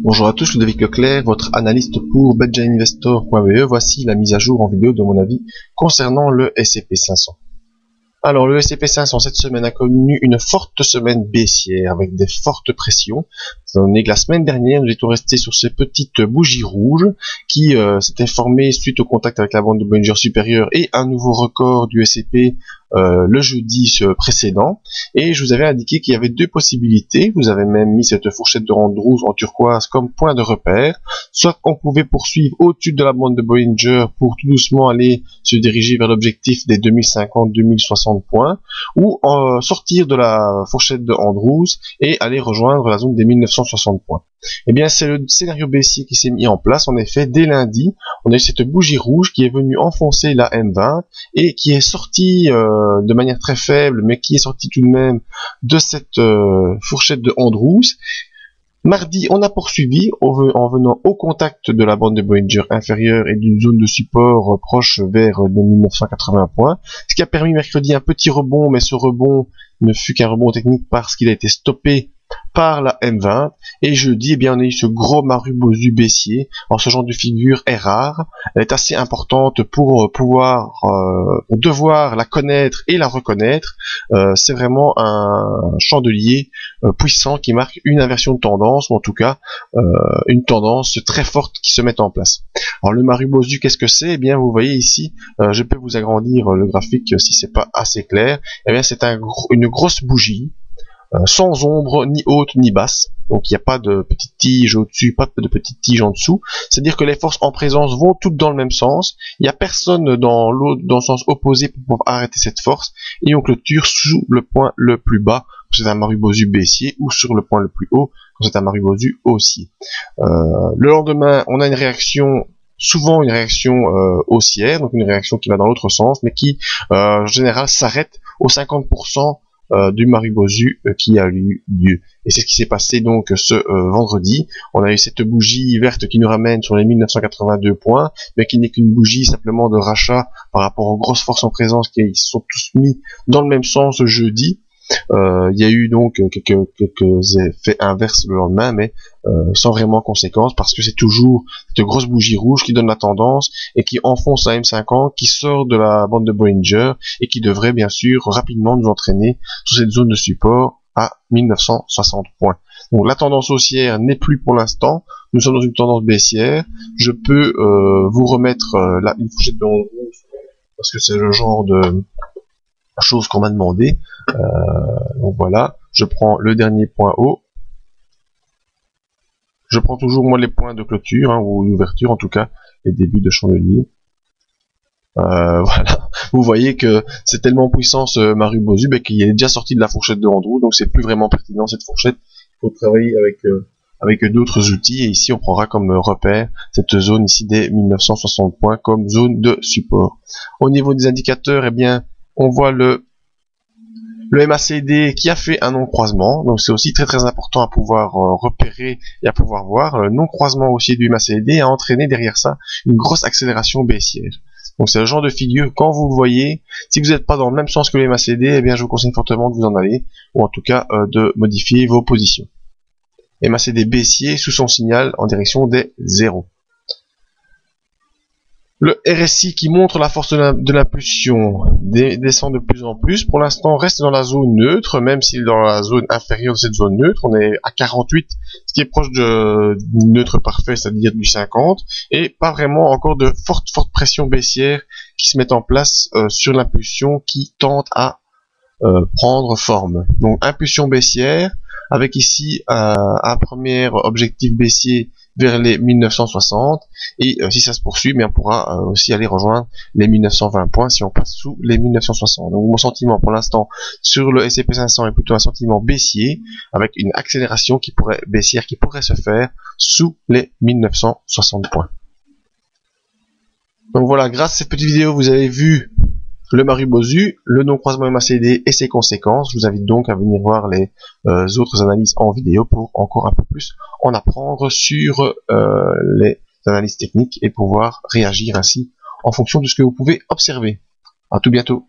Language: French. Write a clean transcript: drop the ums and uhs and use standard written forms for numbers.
Bonjour à tous, Ludovic Leclerc, votre analyste pour BetJaInvestor.be. Voici la mise à jour en vidéo de mon avis concernant le S&P 500. Alors, le S&P 500 cette semaine a connu une forte semaine baissière avec des fortes pressions. Étant donné que la semaine dernière, nous étions restés sur ces petites bougies rouges qui s'étaient formées suite au contact avec la bande de Bollinger supérieure et un nouveau record du S&P le jeudi précédent. Et je vous avais indiqué qu'il y avait deux possibilités. Vous avez même mis cette fourchette de Andrews en turquoise comme point de repère. Soit on pouvait poursuivre au-dessus de la bande de Bollinger pour tout doucement aller se diriger vers l'objectif des 2050-2060 points, ou sortir de la fourchette de Andrews et aller rejoindre la zone des 1960 points. Eh bien, c'est le scénario baissier qui s'est mis en place. En effet, dès lundi, on a eu cette bougie rouge qui est venue enfoncer la M20 et qui est sortie de manière très faible, mais qui est sortie tout de même de cette fourchette de Andrews. Mardi, on a poursuivi en venant au contact de la bande de Bollinger inférieure et d'une zone de support proche vers les 1980 points, ce qui a permis mercredi un petit rebond, mais ce rebond ne fut qu'un rebond technique parce qu'il a été stoppé par la M20, et jeudi, eh bien, on a eu ce gros Marubozu baissier. Alors, ce genre de figure est rare, elle est assez importante pour devoir la connaître et la reconnaître. C'est vraiment un chandelier puissant qui marque une inversion de tendance, ou en tout cas une tendance très forte qui se met en place. Alors, le Marubozu, qu'est-ce que c'est? Eh bien, vous voyez ici, je peux vous agrandir le graphique si c'est pas assez clair. Eh bien, c'est une grosse bougie, sans ombre, ni haute, ni basse. Donc il n'y a pas de petite tige au-dessus, pas de petite tige en dessous. C'est-à-dire que les forces en présence vont toutes dans le même sens. Il n'y a personne dans le sens opposé pour pouvoir arrêter cette force. Et on clôture sous le point le plus bas, quand c'est un Marubozu baissier, ou sur le point le plus haut, quand c'est un Marubozu haussier. Le lendemain, on a une réaction, souvent une réaction haussière, donc une réaction qui va dans l'autre sens, mais qui en général s'arrête aux 50% du Marubozu qui a eu lieu. Et c'est ce qui s'est passé donc ce vendredi. On a eu cette bougie verte qui nous ramène sur les 1982 points, mais qui n'est qu'une bougie simplement de rachat par rapport aux grosses forces en présence qui se sont tous mis dans le même sens jeudi. Il y a eu donc quelques effets inverses le lendemain, mais sans vraiment conséquence, parce que c'est toujours cette grosse bougie rouge qui donne la tendance et qui enfonce la M50, qui sort de la bande de Bollinger et qui devrait bien sûr rapidement nous entraîner sur cette zone de support à 1960 points. Donc la tendance haussière n'est plus pour l'instant, nous sommes dans une tendance baissière. Je peux vous remettre là une fourchette de rouge parce que c'est le genre de chose qu'on m'a demandé. Donc voilà, je prends le dernier point haut. Je prends toujours moi les points de clôture, ou l'ouverture, en tout cas les débuts de chandelier. Voilà, vous voyez que c'est tellement puissant ce Marubozu qu'il est déjà sorti de la fourchette de Andrews, donc c'est plus vraiment pertinent cette fourchette. Il faut travailler avec d'autres outils, et ici on prendra comme repère cette zone ici des 1960 points comme zone de support. Au niveau des indicateurs, eh bien on voit le MACD qui a fait un non-croisement, donc c'est aussi très important à pouvoir repérer et à pouvoir voir. Le non-croisement haussier du MACD a entraîné derrière ça une grosse accélération baissière. Donc c'est le genre de figure, quand vous le voyez, si vous n'êtes pas dans le même sens que le MACD, eh bien je vous conseille fortement de vous en aller, ou en tout cas de modifier vos positions. MACD baissier sous son signal en direction des 0. Le RSI qui montre la force de l'impulsion descend de plus en plus. Pour l'instant, reste dans la zone neutre, même s'il est dans la zone inférieure de cette zone neutre. On est à 48, ce qui est proche du neutre parfait, c'est-à-dire du 50, et pas vraiment encore de forte pression baissière qui se met en place sur l'impulsion qui tente à prendre forme. Donc impulsion baissière, avec ici un premier objectif baissier vers les 1960, et si ça se poursuit, mais on pourra aussi aller rejoindre les 1920 points si on passe sous les 1960. Donc mon sentiment pour l'instant sur le S&P 500 est plutôt un sentiment baissier, avec une accélération baissière qui pourrait se faire sous les 1960 points. Donc voilà, grâce à cette petite vidéo, vous avez vu le Marubozu, le non-croisement MACD et ses conséquences. Je vous invite donc à venir voir les autres analyses en vidéo pour encore un peu plus en apprendre sur les analyses techniques et pouvoir réagir ainsi en fonction de ce que vous pouvez observer. À tout bientôt.